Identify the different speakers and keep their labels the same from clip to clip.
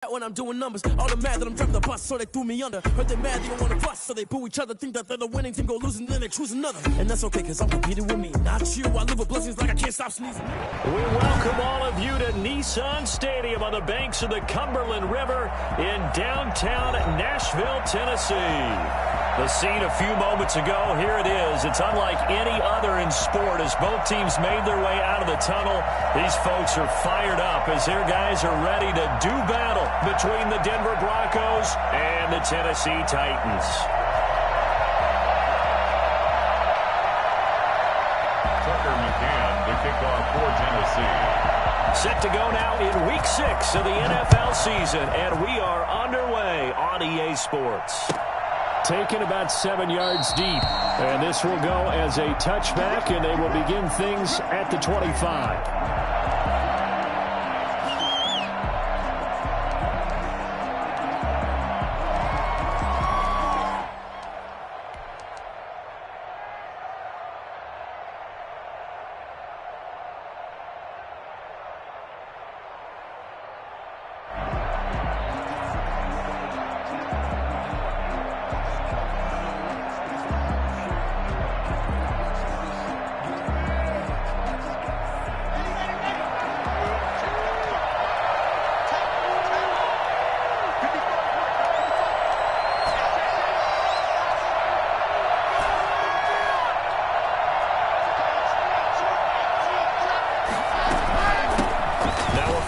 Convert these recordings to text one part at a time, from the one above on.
Speaker 1: When I'm doing numbers, all the mad that I'm driving the bus, so they threw me under. Heard they mad they don't want to bust, so they boo each other, think that they're the winning team, go losing, then they choose another. And that's okay, cause I'm competing with me, not you. I live with blessings like I can't stop sneezing.
Speaker 2: We welcome all of you to Nissan Stadium on the banks of the Cumberland River in downtown Nashville, Tennessee. The scene a few moments ago, here it is. It's unlike any other in sport as both teams made their way out of the tunnel. These folks are fired up as their guys are ready to do battle between the Denver Broncos and the Tennessee Titans.
Speaker 3: Tucker McCann to kick off for Tennessee.
Speaker 2: Set to go now in Week 6 of the NFL season, and we are underway on EA Sports. Taken about 7 yards deep, and this will go as a touchback, and they will begin things at the 25.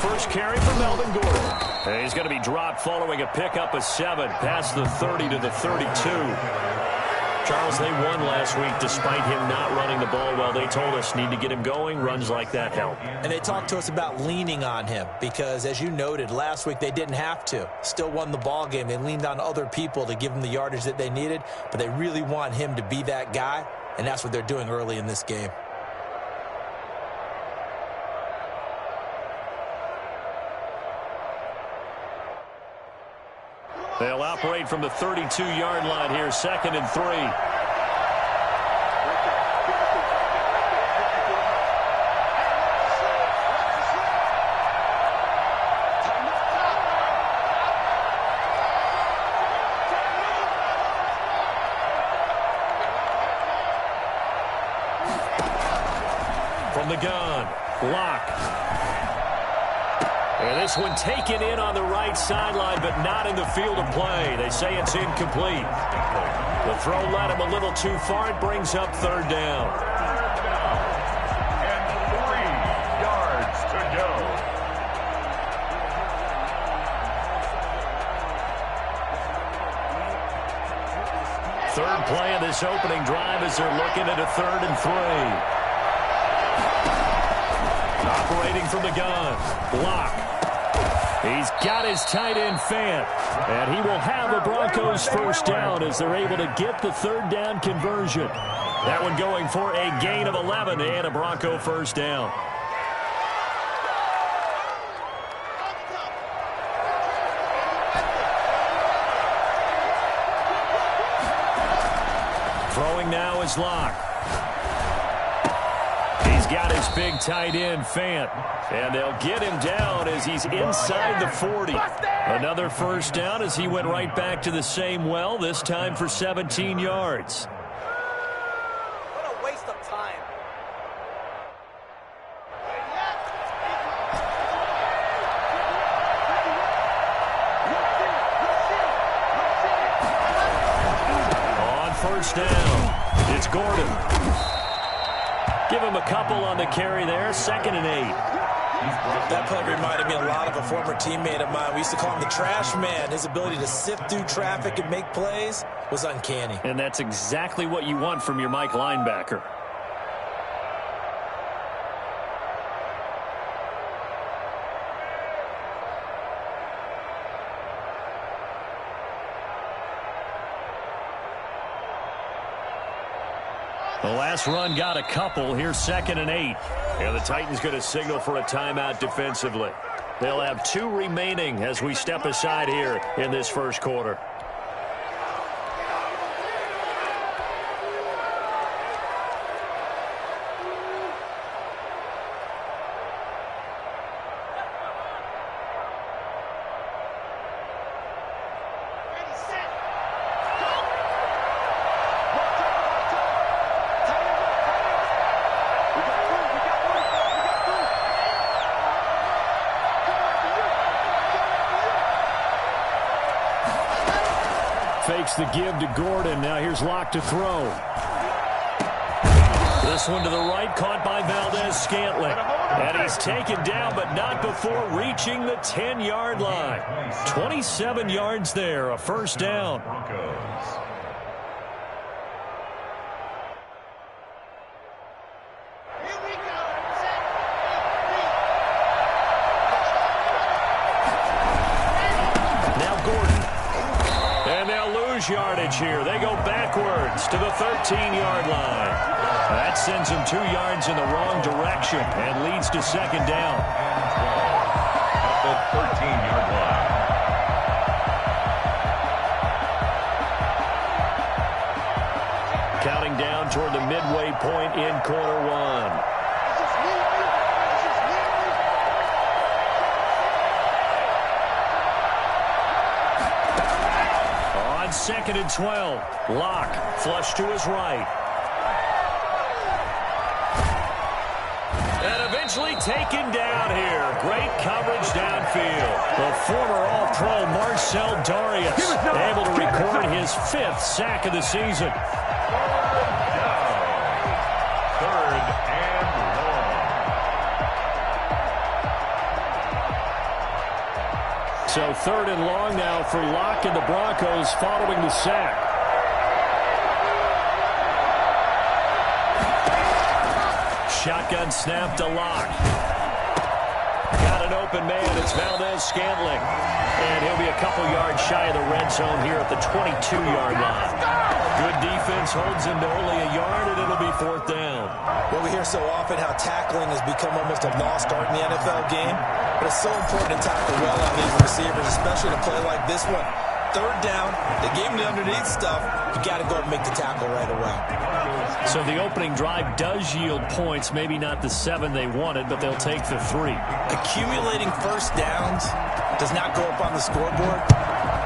Speaker 2: First carry for Melvin Gordon. And he's going to be dropped following a pickup of 7 past the 30 to the 32. Charles, they won last week despite him not running the ball well. They told us need to get him going. Runs like that help.
Speaker 4: And they talked to us about leaning on him because, as you noted, last week they didn't have to. Still won the ball game. They leaned on other people to give them the yardage that they needed, but they really want him to be that guy, and that's what they're doing early in this game.
Speaker 2: They'll operate from the 32-yard line here, 2nd and 3. From the gun, Locke. And this one taken in on the right sideline, but not in the field of play. They say it's incomplete. The throw led him a little too far. It brings up 3rd down.
Speaker 3: And 3 yards to go.
Speaker 2: Third play of this opening drive as they're looking at a 3rd and 3. Operating from the gun, Locke. He's got his tight end Fant, and he will have a Broncos first down as they're able to get the 3rd down conversion. That one going for a gain of 11 and a Bronco first down. Throwing now is Locke. He's got his big tight end, Fant. And they'll get him down as he's inside the 40. Another first down as he went right back to the same well, this time for 17 yards.
Speaker 5: What a waste of time.
Speaker 2: On first down, it's Gordon. Give him a couple on the carry there, 2nd and 8.
Speaker 4: That play reminded me a lot of a former teammate of mine. We used to call him the trash man. His ability to sift through traffic and make plays was uncanny.
Speaker 2: And that's exactly what you want from your Mike linebacker. The last run got a couple. Here's 2nd and 8. And the Titans going to signal for a timeout defensively. They'll have 2 remaining as we step aside here in this first quarter. Fakes the give to Gordon. Now here's Locke to throw. This one to the right, caught by Valdes-Scantling. And he's taken down, but not before reaching the 10-yard line. 27 yards there, a first down. Yardage here. They go backwards to the 13-yard line. That sends them 2 yards in the wrong direction and leads to second down.
Speaker 3: At the 13-yard line.
Speaker 2: Counting down toward the midway point in quarter one. Second and 12. Locke flush to his right. And eventually taken down here. Great coverage downfield. The former All-Pro Marcell Dareus able to record his 5th sack of the season.
Speaker 3: Third and long.
Speaker 2: So third and long now for Locke and the Broncos following the sack. Shotgun snap to Locke. Got an open man. It's Valdes-Scantling. And he'll be a couple yards shy of the red zone here at the 22-yard line. Good defense holds him to only a yard, and it'll be fourth down.
Speaker 4: Well, we hear so often how tackling has become almost a lost art in the NFL game. But it's so important to tackle well on these receivers, especially in a play like this one. Third down, they gave him the underneath stuff. You got to go and make the tackle right away.
Speaker 2: So the opening drive does yield points, maybe not the 7 they wanted, but they'll take the 3.
Speaker 4: Accumulating first downs does not go up on the scoreboard,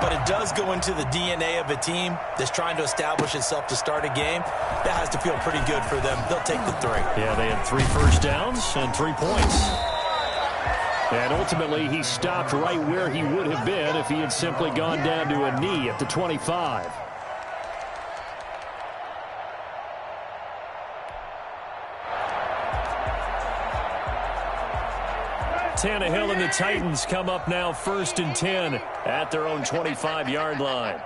Speaker 4: but it does go into the DNA of a team that's trying to establish itself to start a game. That has to feel pretty good for them. They'll take the 3.
Speaker 2: Yeah, they had 3 first downs and 3 points. And ultimately, he stopped right where he would have been if he had simply gone down to a knee at the 25. Tannehill and the Titans come up now first and 10 at their own 25-yard line.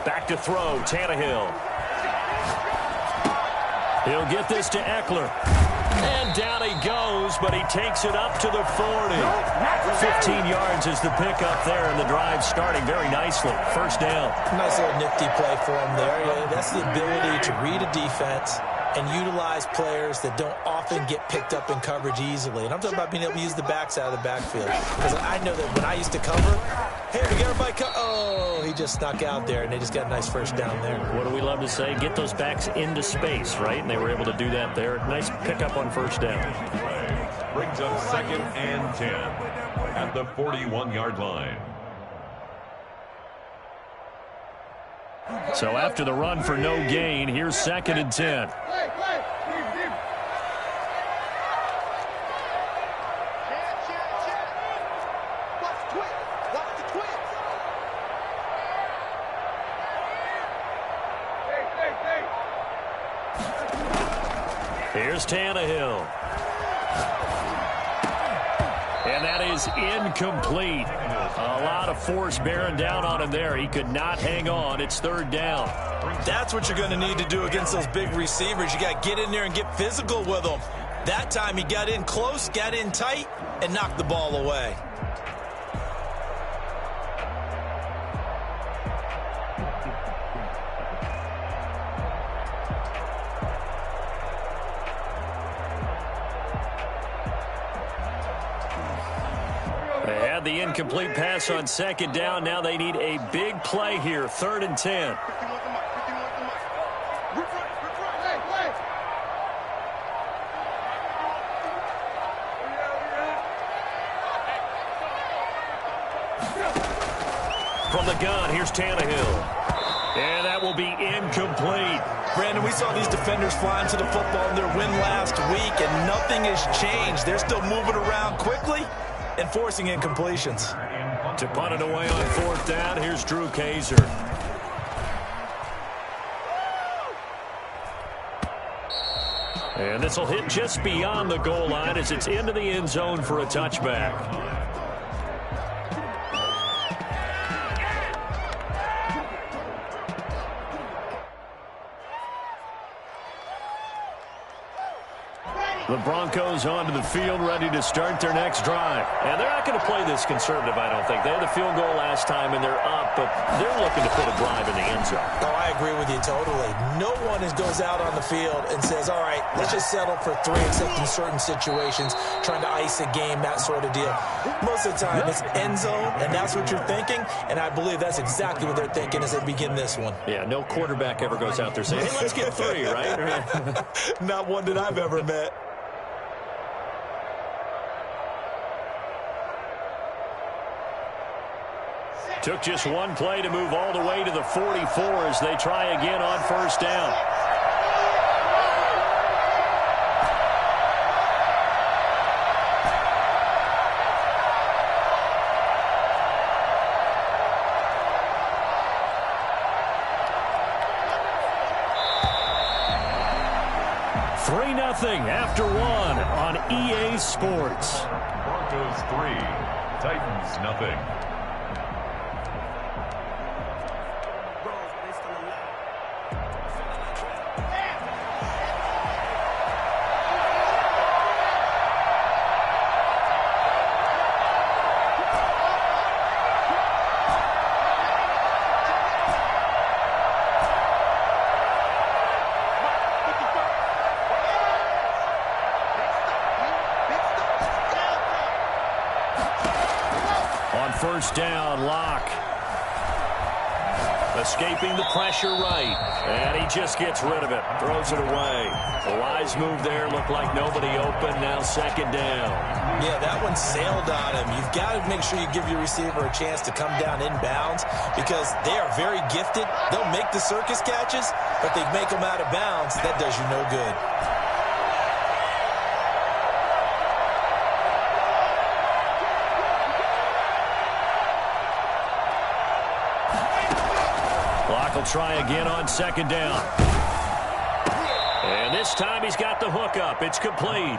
Speaker 2: Back to throw, Tannehill. He'll get this to Eckler. And down he goes, but he takes it up to the 40. 15 yards is the pickup there, and the drive starting very nicely. First down.
Speaker 4: Nice little nifty play for him there. That's the ability to read a defense and utilize players that don't often get picked up in coverage easily. And I'm talking about being able to use the backs out of the backfield. Because I know that when I used to cover, hey, we got everybody oh, he just snuck out there, and they just got a nice first down there.
Speaker 2: What do we love to say? Get those backs into space, right? And they were able to do that there. Nice pickup on first down.
Speaker 3: Brings up second and 10 at the 41-yard line.
Speaker 2: So after the run for no gain, here's second and 10. Here's Tannehill. And that is incomplete. A lot of force bearing down on him there. He could not hang on. It's third down.
Speaker 4: That's what you're going to need to do against those big receivers. You got to get in there and get physical with them. That time he got in close, got in tight, and knocked the ball away.
Speaker 2: The incomplete pass on second down. Now they need a big play here. Third and 10. from the gun. Here's Tannehill. And that will be incomplete.
Speaker 4: Brandon, we saw these defenders flying to the football in their win last week, and nothing has changed. They're still moving around quickly and forcing incompletions.
Speaker 2: To punt it away on 4th down, here's Drew Kaiser. And this will hit just beyond the goal line as it's into the end zone for a touchback. The Broncos onto the field, ready to start their next drive. And they're not going to play this conservative, I don't think. They had the field goal last time, and they're up, but they're looking to put a drive in the end zone.
Speaker 4: Oh, I agree with you totally. No one goes out on the field and says, all right, let's just settle for 3, except in certain situations, trying to ice a game, that sort of deal. Most of the time, it's end zone, and that's what you're thinking, and I believe that's exactly what they're thinking as they begin this one.
Speaker 2: Yeah, no quarterback ever goes out there saying, hey, let's get 3, right?
Speaker 4: Not one that I've ever met.
Speaker 2: Took just one play to move all the way to the 44 as they try again on 1st down. Nothing after 1 on EA Sports.
Speaker 3: Broncos 3, Titans nothing.
Speaker 2: First down, Locke. Escaping the pressure right. And he just gets rid of it. Throws it away. The wise move there. Looked like nobody open. Now 2nd down.
Speaker 4: Yeah, that one sailed on him. You've got to make sure you give your receiver a chance to come down inbounds because they are very gifted. They'll make the circus catches, but they make them out of bounds. That does you no good.
Speaker 2: Will try again on 2nd down. And this time he's got the hook up. It's complete.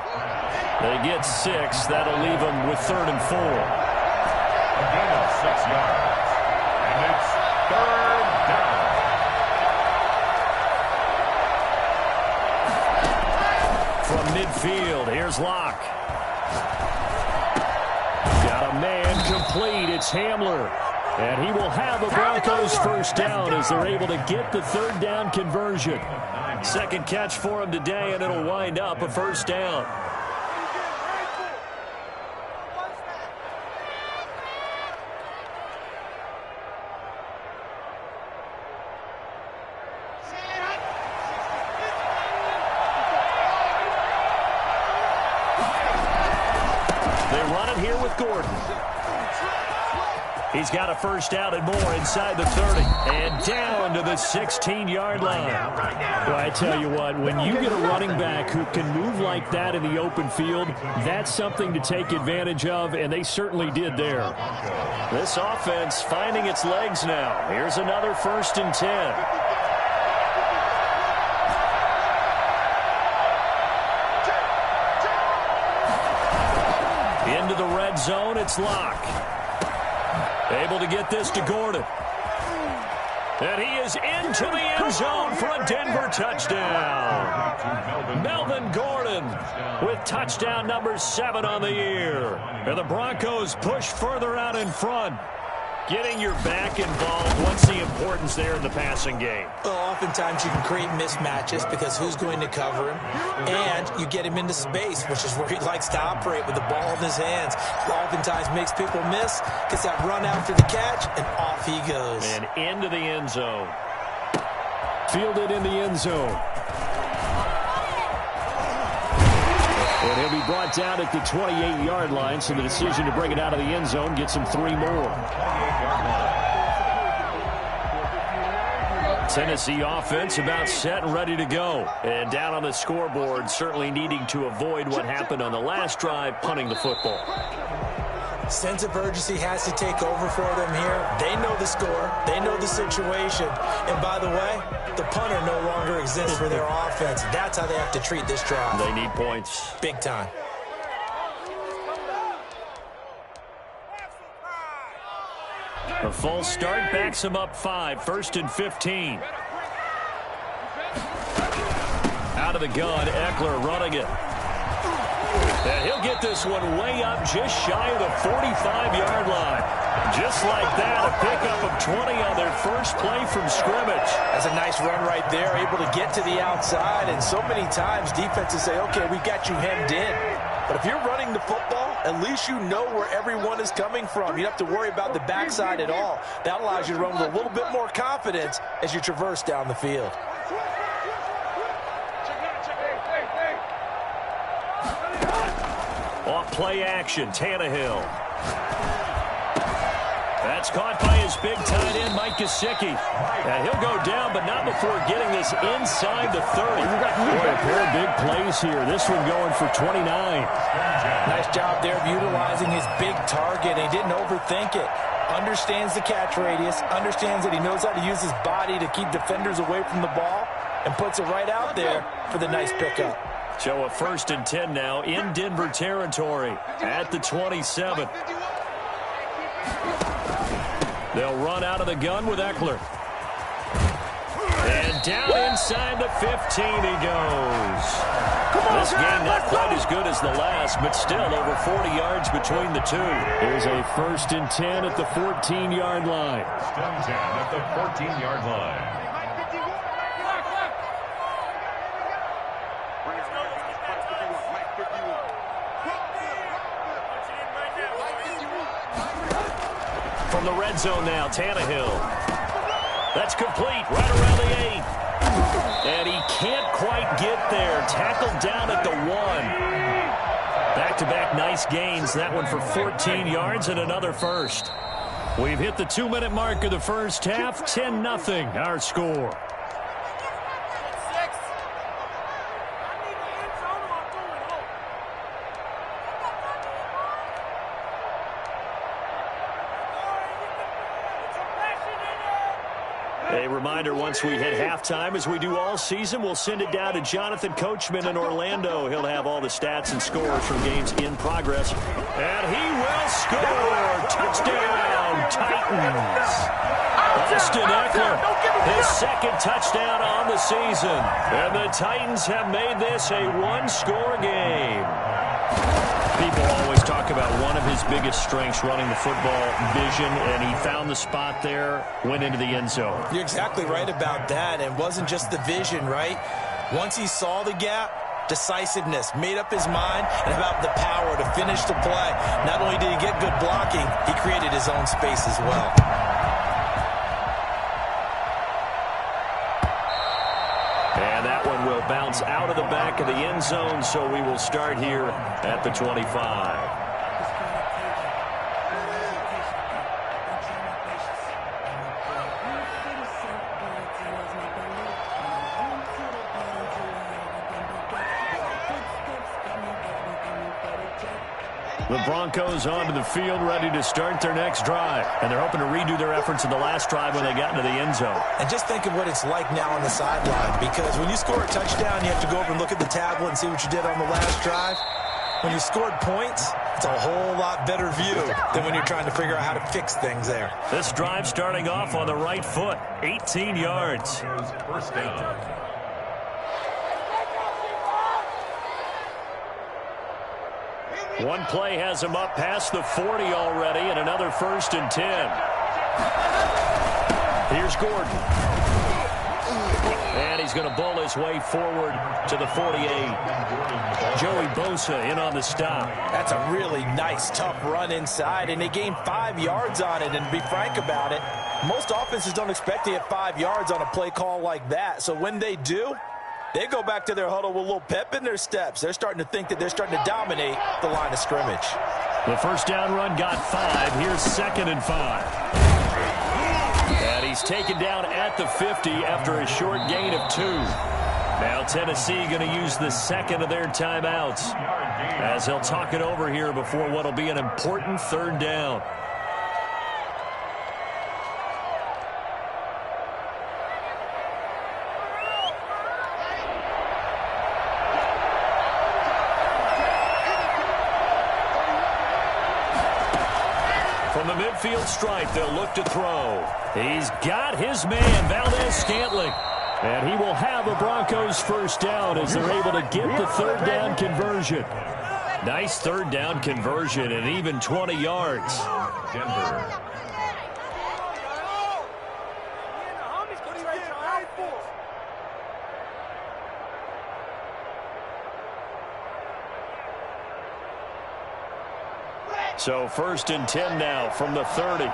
Speaker 2: They get 6. That'll leave them with 3rd and 4.
Speaker 3: A gain of 6 yards. And it's 3rd down.
Speaker 2: From midfield, here's Locke. Got a man complete. It's Hamler. And he will have a Broncos 1st down as they're able to get the 3rd down conversion. 2nd catch for him today, and it'll wind up a 1st down. They run it here with Gordon. He's got a 1st down and more inside the 30. And down to the 16-yard line.
Speaker 1: Well, I tell you what, when you get a running back who can move like that in the open field, that's something to take advantage of, and they certainly did there.
Speaker 2: This offense finding its legs now. Here's another 1st and 10. Into the red zone, it's Locke. Able to get this to Gordon. And he is into the end zone for a Denver touchdown. Melvin Gordon with touchdown number 7 on the year. And the Broncos push further out in front. Getting your back involved, what's the importance there in the passing game?
Speaker 4: Well, oftentimes you can create mismatches because who's going to cover him? And you get him into space, which is where he likes to operate with the ball in his hands. Oftentimes makes people miss, gets that run after the catch, and off he goes.
Speaker 2: And into the end zone.
Speaker 1: Fielded in the end zone. And he'll be brought down at the 28-yard line, so the decision to bring it out of the end zone gets him 3 more.
Speaker 2: Tennessee offense about set and ready to go. And down on the scoreboard, certainly needing to avoid what happened on the last drive, punting the football.
Speaker 4: Sense of urgency has to take over for them here. They know the score. They know the situation. And by the way, the punter no longer exists for their offense. That's how they have to treat this drive.
Speaker 2: They need points.
Speaker 4: Big time.
Speaker 2: A false start backs him up 5. 1st and 15. Out of the gun, Ekeler running it. And he'll get this one way up just shy of the 45-yard line. Just like that, a pickup of 20 on their first play from scrimmage.
Speaker 4: That's a nice run right there, able to get to the outside. And so many times defenses say, okay, we've got you hemmed in. But if you're running the football, at least you know where everyone is coming from. You don't have to worry about the backside at all. That allows you to run with a little bit more confidence as you traverse down the field.
Speaker 2: Off play action, Tannehill. That's caught by his big tight end, Mike Gesicki. And he'll go down, but not before getting this inside the 30. Boy, a pair of big plays here. This one going for 29.
Speaker 4: Nice job there of utilizing his big target. He didn't overthink it. Understands the catch radius. Understands that he knows how to use his body to keep defenders away from the ball. And puts it right out there for the nice pickup.
Speaker 2: So a 1st and 10 now in Denver territory at the 27. They'll run out of the gun with Ekeler. And down inside the 15 he goes. This game not quite as good as the last, but still over 40 yards between the two. Here's a 1st and 10 at the 14-yard line.
Speaker 3: 1st and 10 at the 14-yard line.
Speaker 2: From the red zone now, Tannehill. That's complete, right around the 8. And he can't quite get there. Tackled down at the 1. Back-to-back nice gains. That one for 14 yards and another first. We've hit the 2-minute mark of the first half. 10-0, our score. A reminder, once we hit halftime, as we do all season, we'll send it down to Jonathan Coachman in Orlando. He'll have all the stats and scores from games in progress. And he will score! Touchdown, Titans! Austin Ekeler, his 2nd touchdown on the season. And the Titans have made this a 1-score game. People always talk about one of his biggest strengths, running the football, vision, and he found the spot there, went into the end zone.
Speaker 4: You're exactly right about that. It wasn't just the vision, right? Once he saw the gap, decisiveness, made up his mind, and about the power to finish the play. Not only did he get good blocking, he created his own space as well.
Speaker 2: And that one will bounce out of the back of the end zone, so we will start here at the 25. The Broncos onto the field, ready to start their next drive. And they're hoping to redo their efforts in the last drive when they got into the end zone.
Speaker 4: And just think of what it's like now on the sideline, because when you score a touchdown, you have to go over and look at the tablet and see what you did on the last drive. When you scored points, it's a whole lot better view than when you're trying to figure out how to fix things there.
Speaker 2: This drive starting off on the right foot, 18 yards.
Speaker 3: First down.
Speaker 2: One play has him up past the 40 already, and another 1st and 10. Here's Gordon. And he's going to bowl his way forward to the 48. Joey Bosa in on the stop.
Speaker 4: That's a really nice, tough run inside, and they gained 5 yards on it. And to be frank about it, most offenses don't expect to get 5 yards on a play call like that. So when they do, they go back to their huddle with a little pep in their steps. They're starting to think that they're starting to dominate the line of scrimmage.
Speaker 2: The first down run got 5. Here's 2nd and 5. And he he's taken down at the 50 after a short gain of 2. Now Tennessee going to use the second of their timeouts as they'll talk it over here before what will be an important third down. From the midfield stripe, they'll look to throw. He's got his man, Valdez-Scantling. And he will have a Broncos first down as they're able to get the third down conversion. Nice third down conversion and even 20 yards.
Speaker 3: Denver.
Speaker 2: So 1st and 10 now from the 30.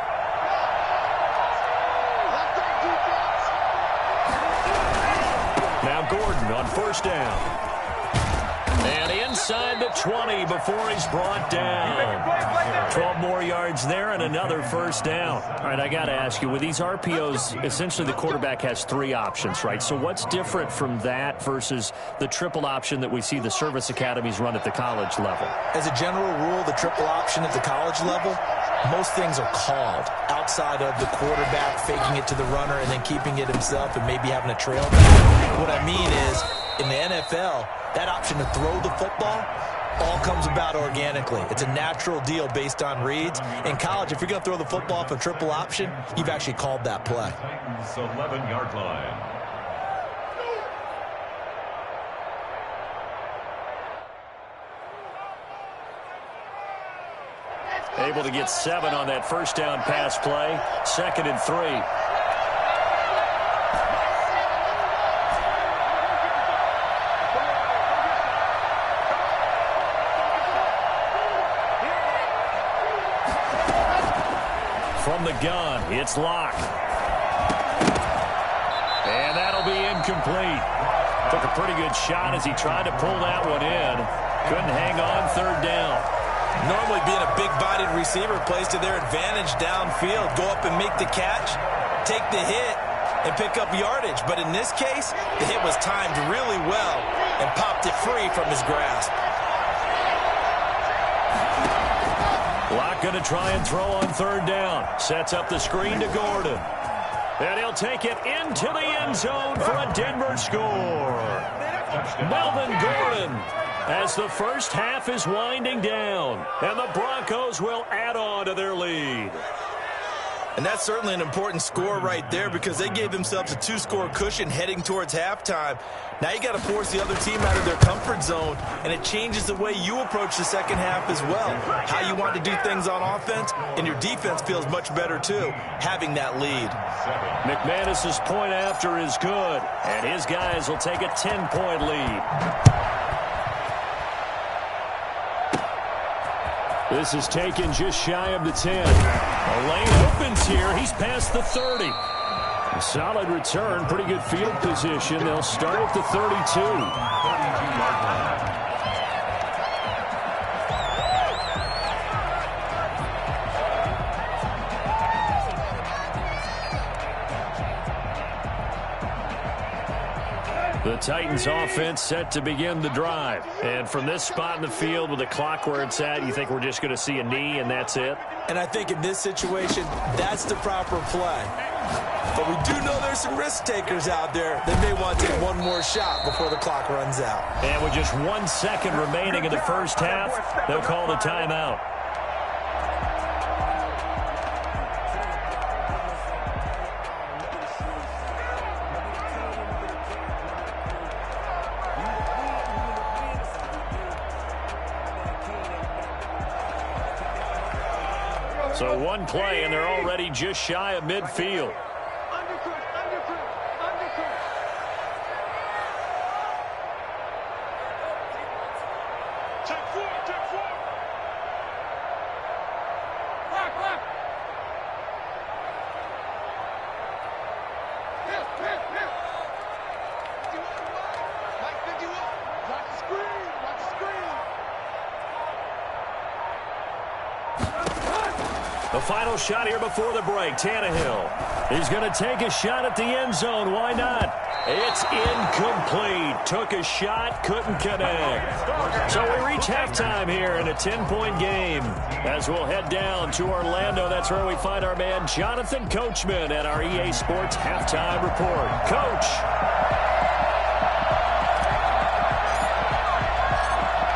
Speaker 2: Now Gordon on first down. And inside the 20 before he's brought down. 12 more yards there and another first down. All right, I got to ask you, with these RPOs, essentially the quarterback has 3 options, right? So what's different from that versus the triple option that we see the service academies run at the college level?
Speaker 4: As a general rule, the triple option at the college level, most things are called outside of the quarterback faking it to the runner and then keeping it himself and maybe having a trail back. What I mean is, in the NFL, that option to throw the football all comes about organically. It's a natural deal based on reads. In college, if you're going to throw the football for triple option, you've actually called that play.
Speaker 3: Titans 11-yard line.
Speaker 2: Able to get 7 on that first down pass play. 2nd and 3. From the gun, it's Locke. And that'll be incomplete. Took a pretty good shot as he tried to pull that one in. Couldn't hang on third down.
Speaker 4: Normally being a big-bodied receiver plays to their advantage downfield. Go up and make the catch, take the hit, and pick up yardage. But in this case, the hit was timed really well and popped it free from his grasp.
Speaker 2: Locke going to try and throw on third down. Sets up the screen to Gordon. And he'll take it into the end zone for a Denver score. Melvin Gordon, as the first half is winding down. And the Broncos will add on to their lead.
Speaker 4: And that's certainly an important score right there because they gave themselves a 2-score cushion heading towards halftime. Now you got to force the other team out of their comfort zone, and it changes the way you approach the second half as well. How you want to do things on offense, and your defense feels much better too, having that lead.
Speaker 2: McManus's point after is good, and his guys will take a 10-point lead. This is taken just shy of the 10. A lane opens here. He's past the 30. A solid return. Pretty good field position. They'll start at the 32. The Titans offense set to begin the drive. And from this spot in the field with the clock where it's at, you think we're just going to see a knee and that's it?
Speaker 4: And I think in this situation, that's the proper play. But we do know there's some risk takers out there that may want to take one more shot before the clock runs out.
Speaker 2: And with just 1 second remaining in the first half, they'll call the timeout. So one play, and they're already just shy of midfield. The final shot here before the break. Tannehill. He's going to take a shot at the end zone. Why not? It's incomplete. Took a shot, couldn't connect. So we reach halftime here in a 10-point game. As we'll head down to Orlando, that's where we find our man Jonathan Coachman at our EA Sports Halftime Report. Coach.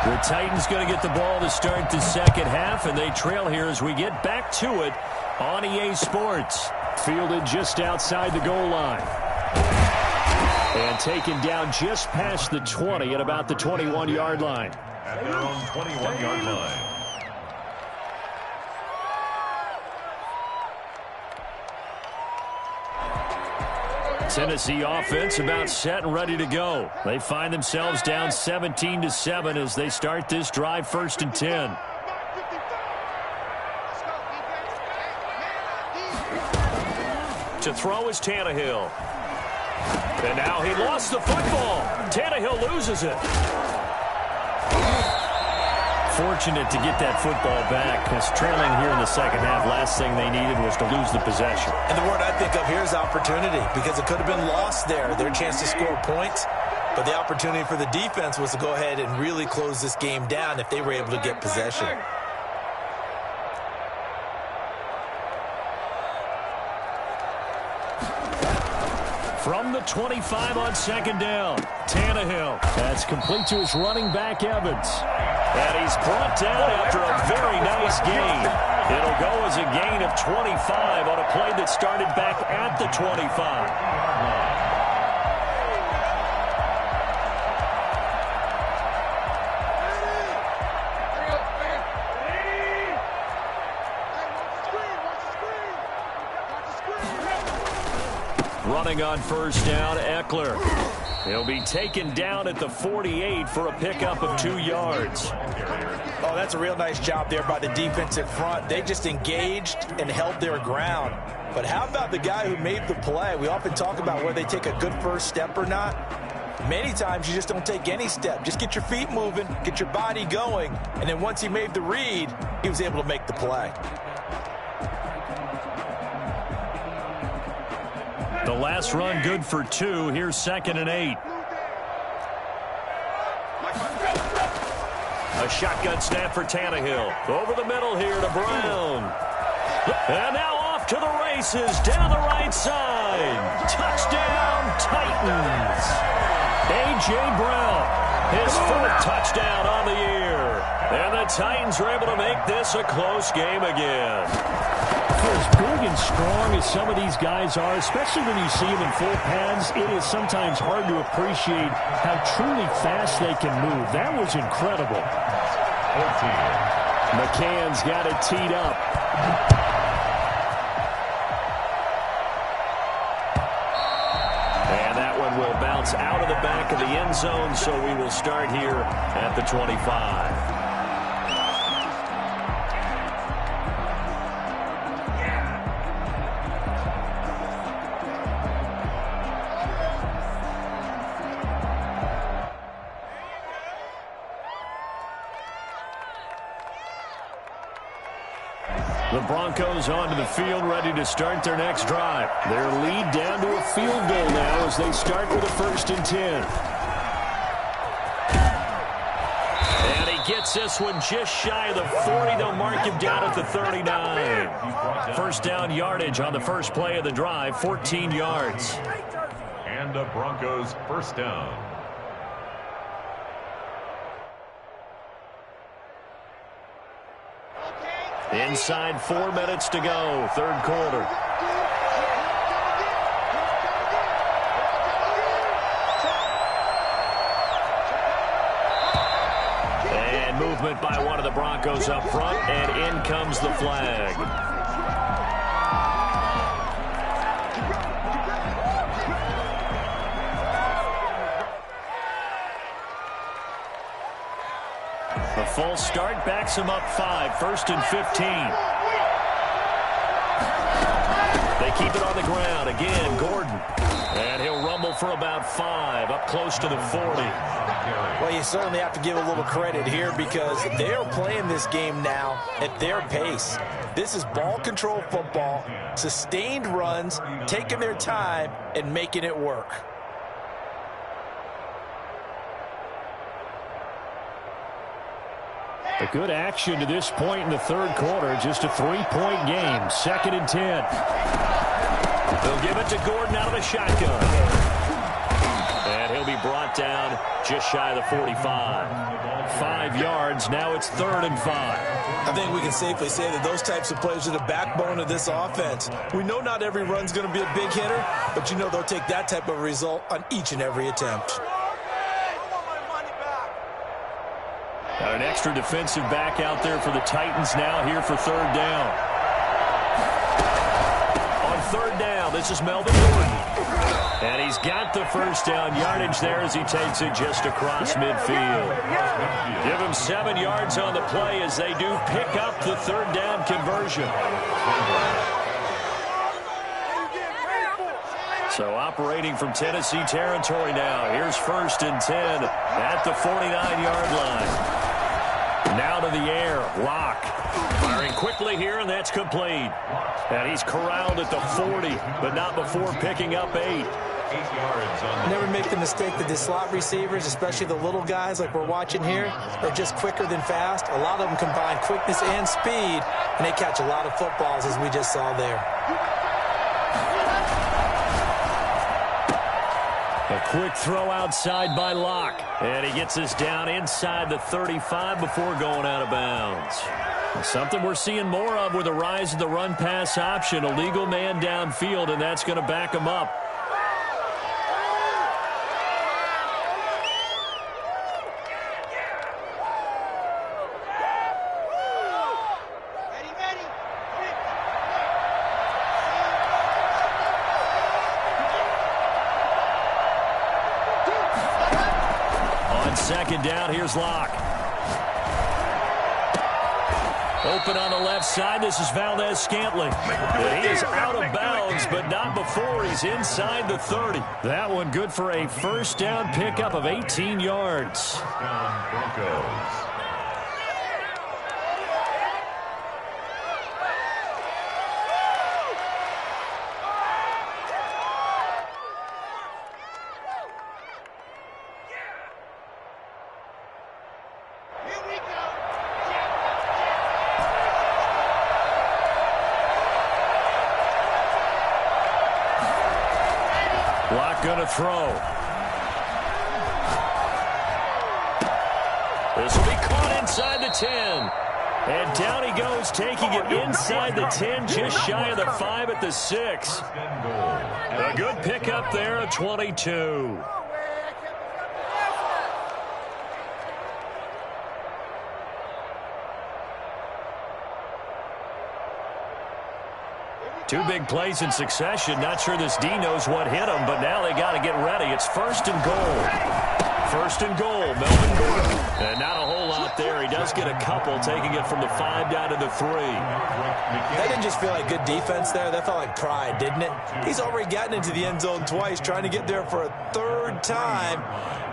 Speaker 2: The Titans going to get the ball to start the second half, and they trail here as we get back to it on EA Sports. Fielded just outside the goal line. And taken down just past the 20 at about the 21-yard line.
Speaker 3: At their own 21-yard line.
Speaker 2: Tennessee offense about set and ready to go. They find themselves down 17-7 as they start this drive, 1st and 10. To throw is Tannehill. And now he lost the football. Tannehill loses it. Fortunate to get that football back, because trailing here in the second half, last thing they needed was to lose the possession.
Speaker 4: And the word I think of here is opportunity, because it could have been lost there, their chance to score points. But the opportunity for the defense was to go ahead and really close this game down if they were able to get possession.
Speaker 2: From the 25 on 2nd down, Tannehill. That's complete to his running back, Evans. And he's brought down after a very nice gain. It'll go as a gain of 25 on a play that started back at the 25. Running on 1st down, Eckler. He'll be taken down at the 48 for a pickup of 2 yards.
Speaker 4: Oh, that's a real nice job there by the defense in front. They just engaged and held their ground. But how about the guy who made the play? We often talk about whether they take a good first step or not. Many times you just don't take any step. Just get your feet moving, get your body going, and then once he made the read, he was able to make the play.
Speaker 2: The last run good for 2. Here's 2nd and 8. A shotgun snap for Tannehill. Over the middle here to Brown. And now off to the races down the right side. Touchdown, Titans. A.J. Brown, his 4th touchdown on the year. And the Titans are able to make this a close game again. For as big and strong as some of these guys are, especially when you see them in full pads, it is sometimes hard to appreciate how truly fast they can move. That was incredible.
Speaker 3: 14.
Speaker 2: McCann's got it teed up. And that one will bounce out of the back of the end zone, so we will start here at the 25. The Broncos onto the field, ready to start their next drive. Their lead down to a field goal now as they start with a 1st and 10. And he gets this one just shy of the 40. They'll mark him down at the 39. 1st down yardage on the first play of the drive, 14 yards.
Speaker 3: And the Broncos 1st down.
Speaker 2: Inside 4 minutes to go, 3rd quarter. And movement by one of the Broncos up front, and in comes the flag. A full start backs him up 5, 1st and 15. They keep it on the ground. Again, Gordon. And he'll rumble for about 5, up close to the 40.
Speaker 4: Well, you certainly have to give a little credit here because they're playing this game now at their pace. This is ball control football, sustained runs, taking their time, and making it work.
Speaker 2: A good action to this point in the third quarter. Just a 3-point game. 2nd and 10. They'll give it to Gordon out of the shotgun. And he'll be brought down just shy of the 45. 5 yards. Now it's 3rd and 5.
Speaker 4: I think we can safely say that those types of plays are the backbone of this offense. We know not every run's going to be a big hitter, but you know they'll take that type of result on each and every attempt.
Speaker 2: Got an extra defensive back out there for the Titans now here for 3rd down. On 3rd down, this is Melvin Gordon. And he's got the first down yardage there as he takes it just across midfield. Give him 7 yards on the play as they do pick up the 3rd down conversion. So operating from Tennessee territory now. Here's 1st and 10 at the 49-yard line. Now to the air. Locke firing quickly here, and that's complete. And he's corralled at the 40, but not before picking up 8.
Speaker 3: 8 yards on
Speaker 4: Never make the mistake that the slot receivers, especially the little guys like we're watching here, are just quicker than fast. A lot of them combine quickness and speed, and they catch a lot of footballs as we just saw there.
Speaker 2: A quick throw outside by Locke. And he gets us down inside the 35 before going out of bounds. Something we're seeing more of with the rise of the run-pass option. A legal man downfield, and that's going to back him up. Second down, here's Locke. Open on the left side, this is Valdez-Scantling. He is out of bounds, but not before he's inside the 30. That one good for a first down pickup of 18 yards.
Speaker 3: Broncos.
Speaker 2: Going to throw. This will be caught inside the 10. And down he goes, taking it inside the 10, just shy of the 5 at the 6. A good pickup there at 22. Two big plays in succession. Not sure this D knows what hit him, but now they got to get ready. It's 1st and goal. 1st and goal, Melvin Gordon. And not a whole lot there. He does get a couple, taking it from the 5 down to the 3.
Speaker 4: That didn't just feel like good defense there. That felt like pride, didn't it? He's already gotten into the end zone twice, trying to get there for a 3rd time.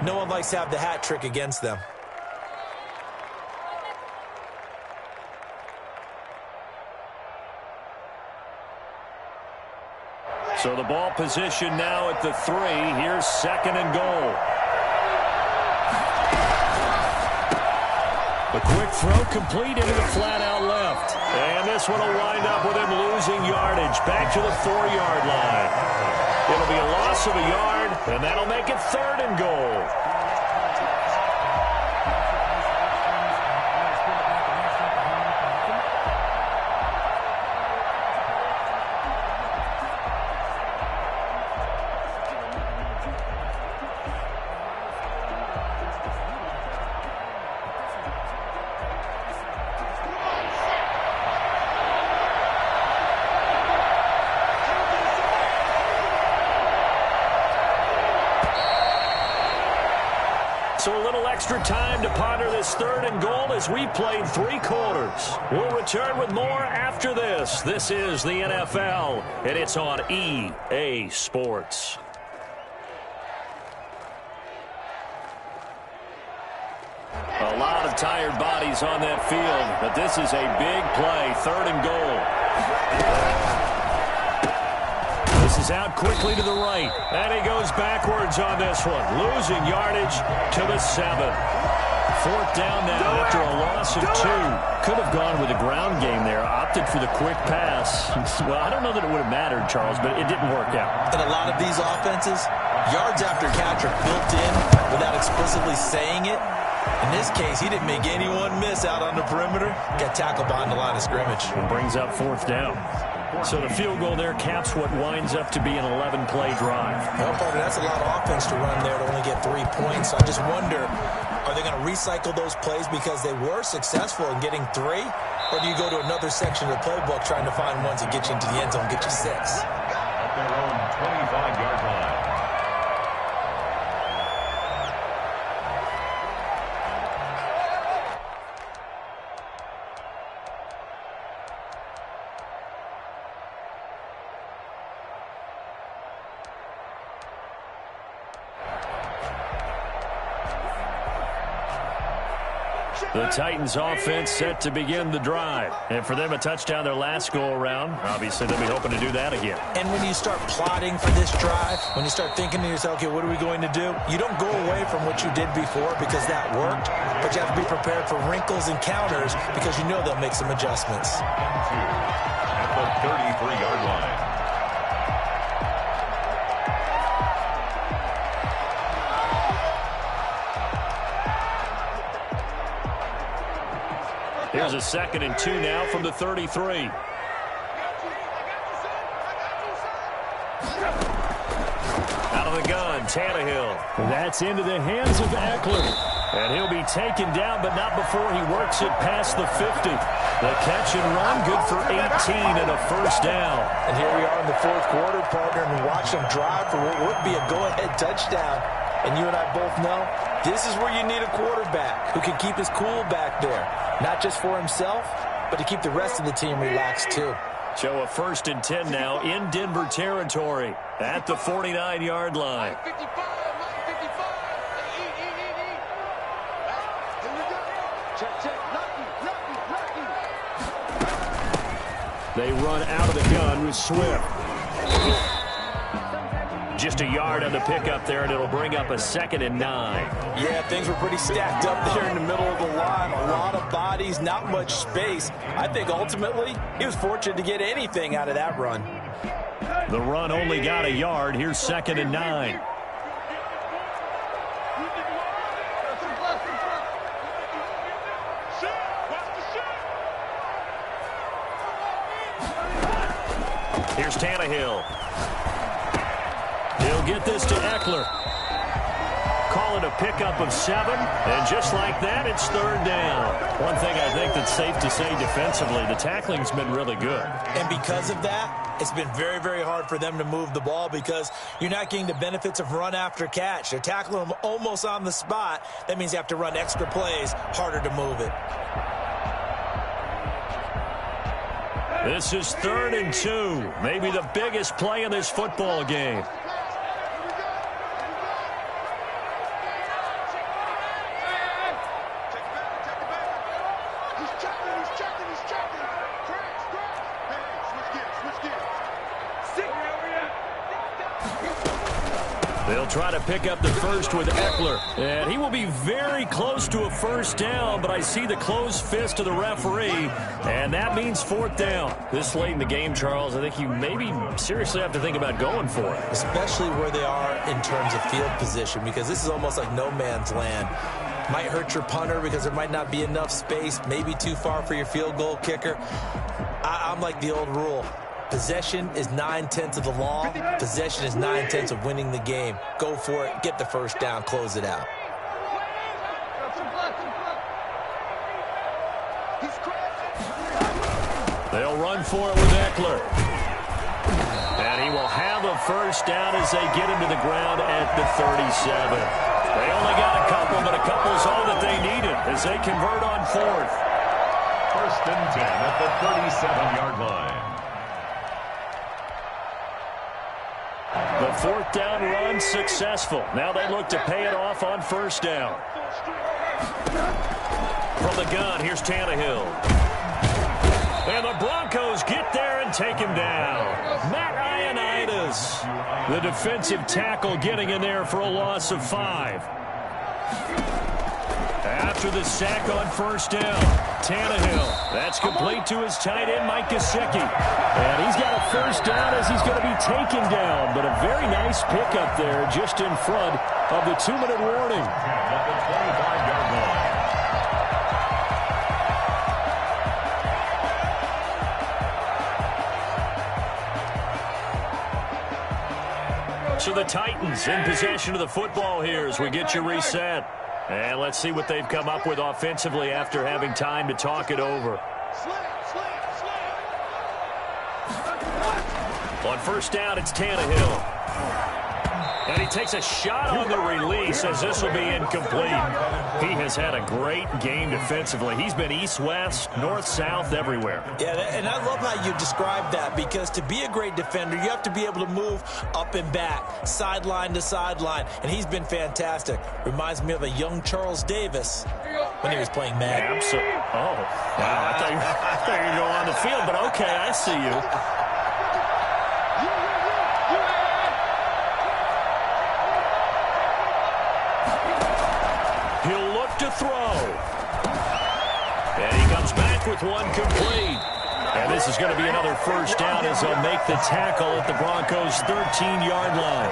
Speaker 4: No one likes to have the hat trick against them.
Speaker 2: So the ball position now at the 3. Here's 2nd and goal. A quick throw complete into the flat out left. And this one will wind up with him losing yardage back to the 4-yard line. It'll be a loss of a yard, and that'll make it 3rd and goal. So a little extra time to ponder this 3rd and goal as we played 3 quarters. We'll return with more after this. This is the NFL, and it's on EA Sports. A lot of tired bodies on that field, but this is a big play, 3rd and goal. This is out quickly to the right, and he goes backwards on this one, losing yardage to the 7. 4th down now after a loss of 2.
Speaker 6: Could have gone with a ground game there, opted for the quick pass. Well, I don't know that it would have mattered, Charles, but it didn't work out.
Speaker 4: In a lot of these offenses, yards after catch are built in without explicitly saying it. In this case, he didn't make anyone miss out on the perimeter. Got tackled behind the line of scrimmage.
Speaker 6: And brings up 4th down. So the field goal there caps what winds up to be an 11-play drive.
Speaker 4: Well, partner, that's a lot of offense to run there to only get 3 points. So I just wonder, are they going to recycle those plays because they were successful in getting 3? Or do you go to another section of the playbook trying to find ones that get you into the end zone, get you 6?
Speaker 3: At their own 25-yard line.
Speaker 2: The Titans offense set to begin the drive. And for them, a touchdown their last go-around. Obviously, they'll be hoping to do that again.
Speaker 4: And when you start plotting for this drive, when you start thinking to yourself, okay, what are we going to do? You don't go away from what you did before because that worked, but you have to be prepared for wrinkles and counters because you know they'll make some adjustments.
Speaker 3: At the 33-yard line.
Speaker 2: Here's a 2nd and 2 now from the 33. Out of the gun, Tannehill.
Speaker 6: That's into the hands of Eckler.
Speaker 2: And he'll be taken down, but not before he works it past the 50. The catch and run, good for 18 and a 1st down.
Speaker 4: And here we are in the 4th quarter, partner, and watch them drive for what would be a go-ahead touchdown. And you and I both know this is where you need a quarterback who can keep his cool back there. Not just for himself, but to keep the rest of the team relaxed too.
Speaker 2: So a 1st and 10 now in Denver territory at the 49-yard line.
Speaker 6: They run out of the gun with Swift.
Speaker 2: Just a yard on the pickup there, and it'll bring up a 2nd and 9.
Speaker 4: Yeah, things were pretty stacked up there in the middle of the line. A lot of bodies, not much space. I think ultimately he was fortunate to get anything out of that run.
Speaker 2: The run only got a yard. Here's 2nd and 9. Here's Tannehill. He'll get this to Eckler. Call it a pickup of 7, and just like that, it's 3rd down. One thing I think that's safe to say defensively, the tackling's been really good.
Speaker 4: And because of that, it's been very, very hard for them to move the ball because you're not getting the benefits of run after catch. They're tackling them almost on the spot. That means you have to run extra plays, harder to move it.
Speaker 2: This is 3rd and 2, maybe the biggest play in this football game. They'll try to pick up the first with Eckler. And he will be very close to a 1st down, but I see the closed fist of the referee, and that means 4th down. This late in the game, Charles, I think you maybe seriously have to think about going for it.
Speaker 4: Especially where they are in terms of field position, because this is almost like no man's land. Might hurt your punter because there might not be enough space, maybe too far for your field goal kicker. I'm like the old rule. Possession is 9/10 of the law. Possession is 9/10 of winning the game. Go for it. Get the 1st down. Close it out.
Speaker 2: They'll run for it with Eckler. And he will have a 1st down as they get him to the ground at the 37. They only got a couple, but a couple is all that they needed as they convert on fourth.
Speaker 3: First and 10 at the 37-yard line.
Speaker 2: The fourth down run successful. Now they look to pay it off on first down. From the gun, here's Tannehill. And the Broncos get there and take him down. Matt Ioannidis, the defensive tackle, getting in there for a loss of 5. After the sack on first down, Tannehill. That's complete to his tight end, Mike Gesicki.
Speaker 6: And he's got a first down as he's going to be taken down. But a very nice pickup there just in front of the 2-minute warning.
Speaker 3: At the 25-yard line.
Speaker 2: So the Titans in possession of the football here as we get you reset. And let's see what they've come up with offensively after having time to talk it over. On first down, it's Tannehill. And he takes a shot on the release as this will be incomplete. He has had a great game defensively. He's been east-west, north-south, everywhere.
Speaker 4: Yeah, and I love how you described that, because to be a great defender, you have to be able to move up and back, sideline to sideline, and he's been fantastic. Reminds me of a young Charles Davis when he was playing Madden.
Speaker 2: Absolutely. Oh, wow. I thought you were going to go on the field, but okay, I see you. To throw. And he comes back with one complete. And this is going to be another first down as they'll make the tackle at the Broncos' 13-yard line.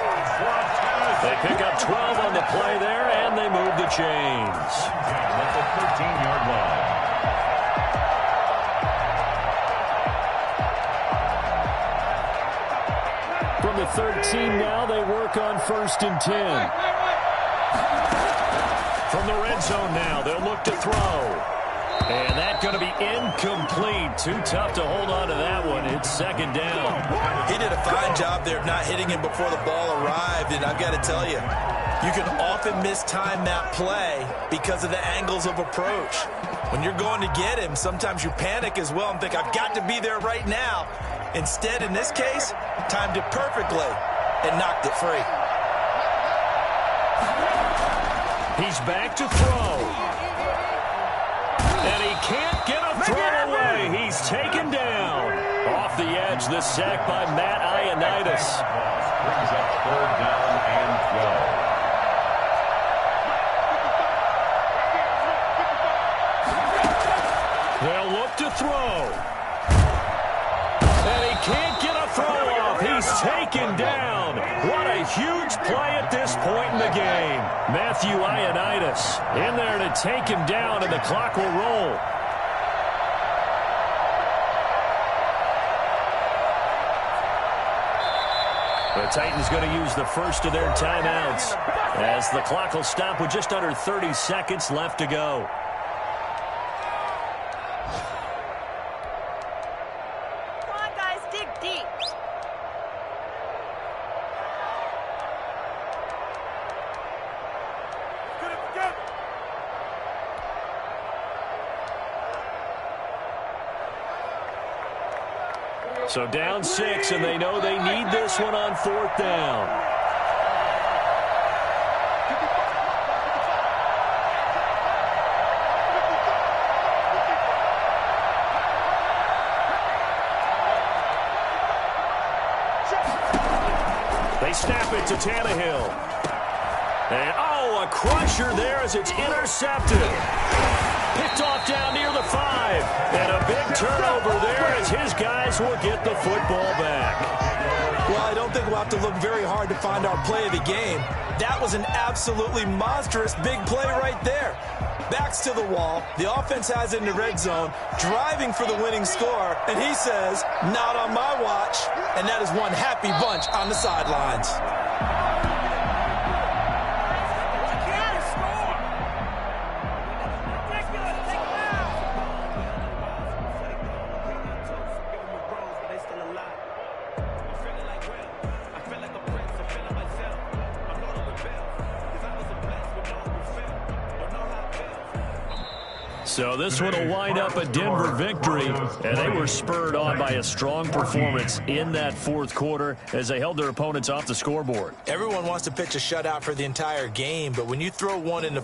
Speaker 2: They pick up 12 on the play there, and they move the chains.
Speaker 3: At the 13-yard line.
Speaker 6: From the 13 now, they work on first and 10.
Speaker 2: From the red zone now, they'll look to throw. And that's going to be incomplete. Too tough to hold on to that one. It's second down.
Speaker 4: He did a fine job there of not hitting him before the ball arrived, and I've got to tell you, you can often mistime that play because of the angles of approach. When you're going to get him, sometimes you panic as well and think, I've got to be there right now. Instead, in this case, timed it perfectly and knocked it free.
Speaker 2: He's back to throw. And he can't get a throw away. He's taken down. Off the edge, the sack by Matt Ioannidis.
Speaker 3: Brings up third down and 12.
Speaker 2: They'll look to throw. And he can't get a throw off. He's taken down. What a huge play at this point in the game. Matthew Ioannidis in there to take him down, and the clock will roll. The Titans going to use the first of their timeouts as the clock will stop with just under 30 seconds left to go.
Speaker 7: Come on, guys, dig deep.
Speaker 2: So down 6, and they know they need this one on fourth down. They snap it to Tannehill. And, a crusher there as it's intercepted. Picked off down near the 5. And a big turnover there as his guys will get the football back.
Speaker 4: Well, I don't think we'll have to look very hard to find our play of the game. That was an absolutely monstrous big play right there. Backs to the wall. The offense has it in the red zone, driving for the winning score. And he says, not on my watch. And that is one happy bunch on the sidelines.
Speaker 2: So this one will wind up a Denver victory, and they were spurred on by a strong performance in that fourth quarter as they held their opponents off the scoreboard.
Speaker 4: Everyone wants to pitch a shutout for the entire game, but when you throw one in the